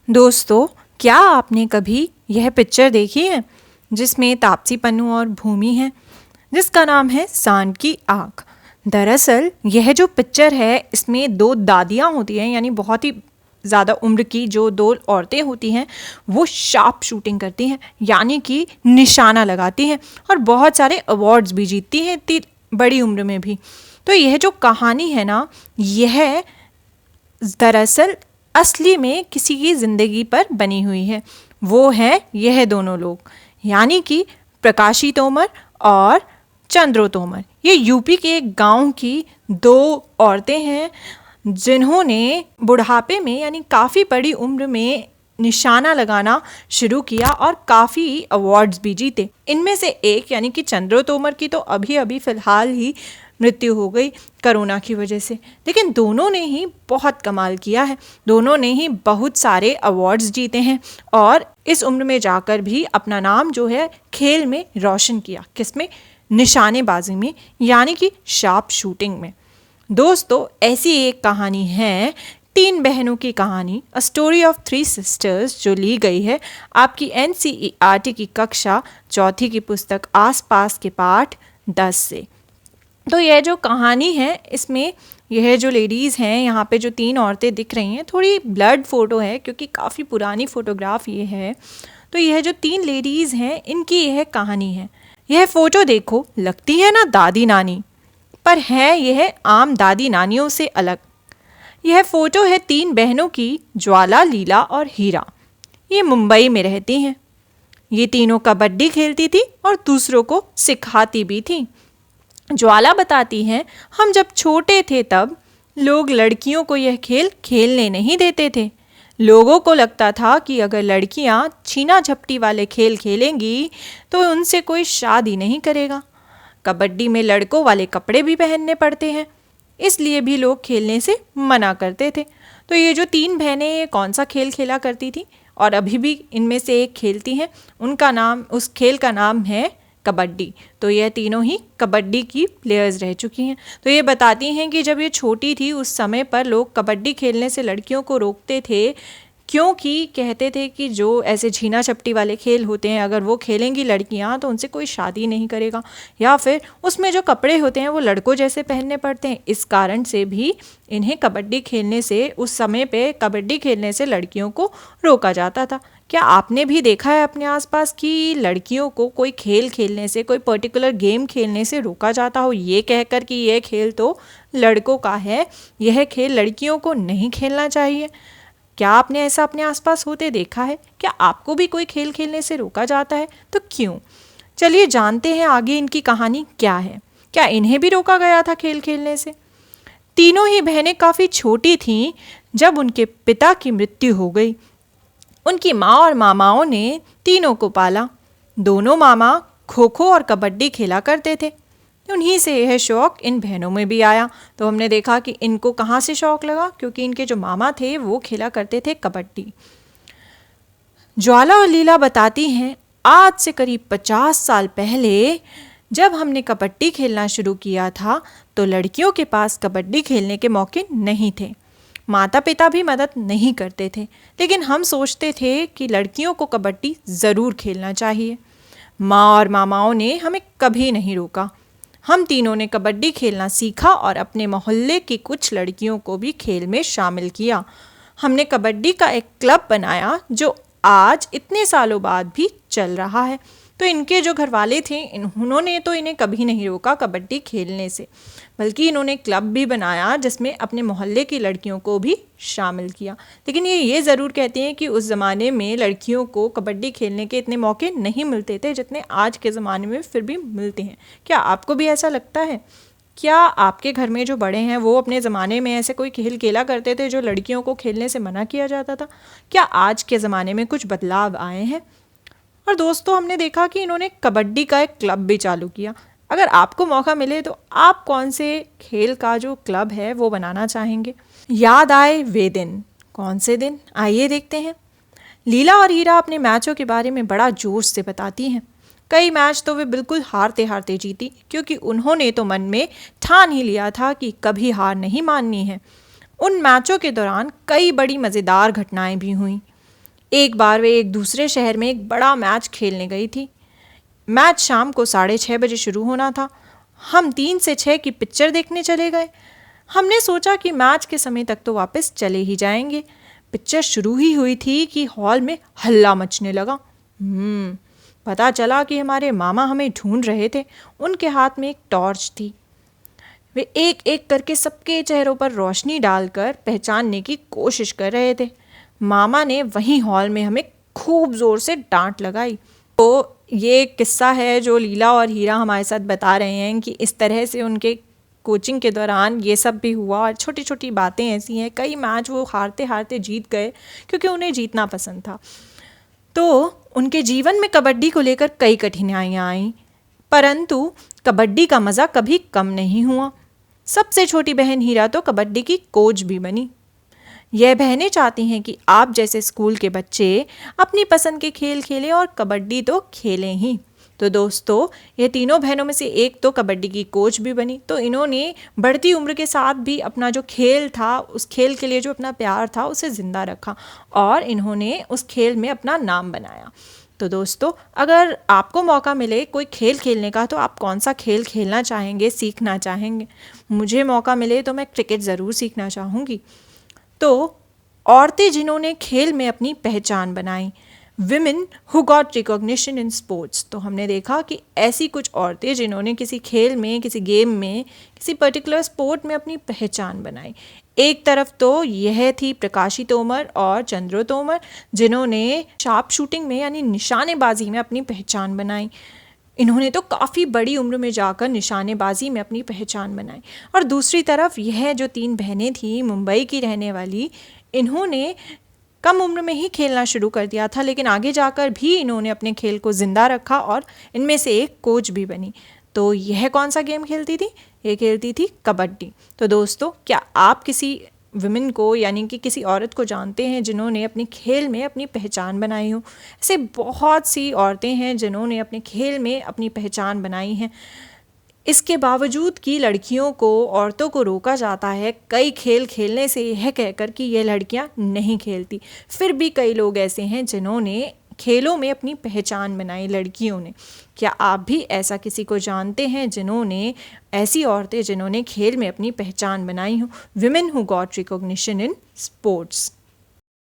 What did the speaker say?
दोस्तों, क्या आपने कभी यह पिक्चर देखी है जिसमें तापसी पन्नू और भूमि है, जिसका नाम है सांड की आँख। दरअसल यह जो पिक्चर है इसमें दो दादियाँ होती हैं, यानी बहुत ही ज़्यादा उम्र की जो दो औरतें होती हैं वो शार्प शूटिंग करती हैं, यानी कि निशाना लगाती हैं और बहुत सारे अवार्ड्स भी जीतती हैं इतनी बड़ी उम्र में भी। तो यह जो कहानी है ना, यह दरअसल असली में किसी की ज़िंदगी पर बनी हुई है। वो है यह दोनों लोग, यानी कि प्रकाशी तोमर और चंद्रो तोमर। ये यूपी के एक गांव की दो औरतें हैं जिन्होंने बुढ़ापे में यानी काफ़ी बड़ी उम्र में निशाना लगाना शुरू किया और काफ़ी अवार्ड्स भी जीते। इनमें से एक यानी कि चंद्रो तोमर की तो अभी अभी फ़िलहाल ही मृत्यु हो गई कोरोना की वजह से, लेकिन दोनों ने ही बहुत कमाल किया है। दोनों ने ही बहुत सारे अवार्ड्स जीते हैं और इस उम्र में जाकर भी अपना नाम जो है खेल में रोशन किया। किसमें? निशानेबाजी में, यानी कि शार्प शूटिंग में। दोस्तों, ऐसी एक कहानी है, तीन बहनों की कहानी, a story of three sisters, जो ली गई है आपकी NCERT की कक्षा चौथी की पुस्तक आसपास के पाठ 10 से। तो यह जो कहानी है इसमें यह जो लेडीज़ हैं, यहाँ पे जो तीन औरतें दिख रही हैं, थोड़ी ब्लड फ़ोटो है क्योंकि काफ़ी पुरानी फ़ोटोग्राफ ये है। तो यह जो तीन लेडीज़ हैं इनकी यह कहानी है। यह फ़ोटो देखो, लगती है ना दादी नानी, पर है यह आम दादी नानियों से अलग। यह फ़ोटो है तीन बहनों की, ज्वाला, लीला और हीरा। ये मुंबई में रहती हैं। ये तीनों कबड्डी खेलती थी और दूसरों को सिखाती भी थी। ज्वाला बताती हैं, हम जब छोटे थे तब लोग लड़कियों को यह खेल खेलने नहीं देते थे। लोगों को लगता था कि अगर लड़कियां छीना झपटी वाले खेल खेलेंगी तो उनसे कोई शादी नहीं करेगा। कबड्डी में लड़कों वाले कपड़े भी पहनने पड़ते हैं, इसलिए भी लोग खेलने से मना करते थे। तो ये जो तीन बहनें कौन सा खेल खेला करती थी और अभी भी इनमें से एक खेलती हैं, उनका नाम, उस खेल का नाम है कबड्डी। तो यह तीनों ही कबड्डी की प्लेयर्स रह चुकी हैं। तो ये बताती हैं कि जब ये छोटी थी उस समय पर लोग कबड्डी खेलने से लड़कियों को रोकते थे, क्योंकि कहते थे कि जो ऐसे छीना झपटी वाले खेल होते हैं अगर वो खेलेंगी लड़कियां तो उनसे कोई शादी नहीं करेगा, या फिर उसमें जो कपड़े होते हैं वो लड़कों जैसे पहनने पड़ते हैं। इस कारण से भी इन्हें कबड्डी खेलने से, उस समय पे कबड्डी खेलने से लड़कियों को रोका जाता था। क्या आपने भी देखा है अपने आसपास कि लड़कियों को कोई खेल खेलने से, कोई पर्टिकुलर गेम खेलने से रोका जाता हो, ये कहकर कि यह खेल तो लड़कों का है, यह खेल लड़कियों को नहीं खेलना चाहिए? क्या आपने ऐसा अपने आसपास होते देखा है? क्या आपको भी कोई खेल खेलने से रोका जाता है? तो क्यों? चलिए जानते हैं आगे इनकी कहानी क्या है। क्या इन्हें भी रोका गया था खेल खेलने से? तीनों ही बहनें काफ़ी छोटी थीं जब उनके पिता की मृत्यु हो गई। उनकी माँ और मामाओं ने तीनों को पाला। दोनों मामा खो खो और कबड्डी खेला करते थे। उन्हीं से यह शौक़ इन बहनों में भी आया। तो हमने देखा कि इनको कहाँ से शौक़ लगा, क्योंकि इनके जो मामा थे वो खेला करते थे कबड्डी। ज्वाला और लीला बताती हैं, आज से करीब 50 साल पहले जब हमने कबड्डी खेलना शुरू किया था तो लड़कियों के पास कबड्डी खेलने के मौके नहीं थे। माता पिता भी मदद नहीं करते थे, लेकिन हम सोचते थे कि लड़कियों को कबड्डी ज़रूर खेलना चाहिए। माँ और मामाओं ने हमें कभी नहीं रोका। हम तीनों ने कबड्डी खेलना सीखा और अपने मोहल्ले की कुछ लड़कियों को भी खेल में शामिल किया। हमने कबड्डी का एक क्लब बनाया जो आज इतने सालों बाद भी चल रहा है। तो इनके जो घर वाले थे उन्होंने तो इन्हें कभी नहीं रोका कबड्डी खेलने से, बल्कि इन्होंने क्लब भी बनाया जिसमें अपने मोहल्ले की लड़कियों को भी शामिल किया। लेकिन ये ज़रूर कहते हैं कि उस ज़माने में लड़कियों को कबड्डी खेलने के इतने मौके नहीं मिलते थे जितने आज के ज़माने में फिर भी मिलते हैं। क्या आपको भी ऐसा लगता है? क्या आपके घर में जो बड़े हैं वो अपने ज़माने में ऐसे कोई खेल खेला करते थे जो लड़कियों को खेलने से मना किया जाता था? क्या आज के ज़माने में कुछ बदलाव आए हैं? और दोस्तों, हमने देखा कि इन्होंने कबड्डी का एक क्लब भी चालू किया। अगर आपको मौका मिले तो आप कौन से खेल का जो क्लब है वो बनाना चाहेंगे? याद आए वे दिन, कौन से दिन? आइए देखते हैं। लीला और हीरा अपने मैचों के बारे में बड़ा जोश से बताती हैं। कई मैच तो वे बिल्कुल हारते हारते जीती, क्योंकि उन्होंने तो मन में ठान ही लिया था कि कभी हार नहीं माननी है। उन मैचों के दौरान कई बड़ी मज़ेदार घटनाएं भी हुईं। एक बार वे एक दूसरे शहर में एक बड़ा मैच खेलने गई थी। मैच शाम को 6:30 बजे शुरू होना था। हम 3 से 6 की पिक्चर देखने चले गए। हमने सोचा कि मैच के समय तक तो वापस चले ही जाएंगे। पिक्चर शुरू ही हुई थी कि हॉल में हल्ला मचने लगा। पता चला कि हमारे मामा हमें ढूंढ रहे थे। उनके हाथ में एक टॉर्च थी। वे एक एक करके सबके चेहरों पर रोशनी डालकर पहचानने की कोशिश कर रहे थे। मामा ने वहीं हॉल में हमें खूब ज़ोर से डांट लगाई। तो ये किस्सा है जो लीला और हीरा हमारे साथ बता रहे हैं कि इस तरह से उनके कोचिंग के दौरान ये सब भी हुआ, और छोटी छोटी बातें ऐसी हैं। कई मैच वो हारते हारते जीत गए क्योंकि उन्हें जीतना पसंद था। तो उनके जीवन में कबड्डी को लेकर कई कठिनाइयाँ आईं, परंतु कबड्डी का मज़ा कभी कम नहीं हुआ। सबसे छोटी बहन हीरा तो कबड्डी की कोच भी बनी। यह बहनें चाहती हैं कि आप जैसे स्कूल के बच्चे अपनी पसंद के खेल खेलें और कबड्डी तो खेलें ही। तो दोस्तों, ये तीनों बहनों में से एक तो कबड्डी की कोच भी बनी। तो इन्होंने बढ़ती उम्र के साथ भी अपना जो खेल था, उस खेल के लिए जो अपना प्यार था, उसे ज़िंदा रखा और इन्होंने उस खेल में अपना नाम बनाया। तो दोस्तों, अगर आपको मौका मिले कोई खेल खेलने का, तो आप कौन सा खेल खेलना चाहेंगे, सीखना चाहेंगे? मुझे मौका मिले तो मैं क्रिकेट ज़रूर सीखना चाहूँगी। तो औरतें जिन्होंने खेल में अपनी पहचान बनाई, women who got recognition in sports. तो हमने देखा कि ऐसी कुछ औरतें जिन्होंने किसी खेल में, किसी गेम में, किसी पर्टिकुलर स्पोर्ट में अपनी पहचान बनाई। एक तरफ तो यह थी प्रकाशी तोमर और चंद्रो तोमर, जिन्होंने शार्प शूटिंग में यानी निशानेबाजी में अपनी पहचान बनाई। इन्होंने तो काफ़ी बड़ी उम्र में जाकर निशानेबाजी में अपनी पहचान बनाई। और दूसरी तरफ यह जो 3 बहनें थीं, मुंबई की रहने वाली, इन्होंने कम उम्र में ही खेलना शुरू कर दिया था, लेकिन आगे जाकर भी इन्होंने अपने खेल को ज़िंदा रखा और इनमें से एक कोच भी बनी। तो यह कौन सा गेम खेलती थी? ये खेलती थी कबड्डी। तो दोस्तों, क्या आप किसी विमेन को, यानी कि किसी औरत को जानते हैं जिन्होंने अपने खेल में अपनी पहचान बनाई हो? ऐसे बहुत सी औरतें हैं जिन्होंने अपने खेल में अपनी पहचान बनाई हैं। इसके बावजूद कि लड़कियों को, औरतों को रोका जाता है कई खेल खेलने से, यह कहकर कि ये लड़कियां नहीं खेलती, फिर भी कई लोग ऐसे हैं जिन्होंने खेलों में अपनी पहचान बनाई, लड़कियों ने। क्या आप भी ऐसा किसी को जानते हैं जिन्होंने, ऐसी औरतें जिन्होंने खेल में अपनी पहचान बनाई हो? Women who got recognition in sports.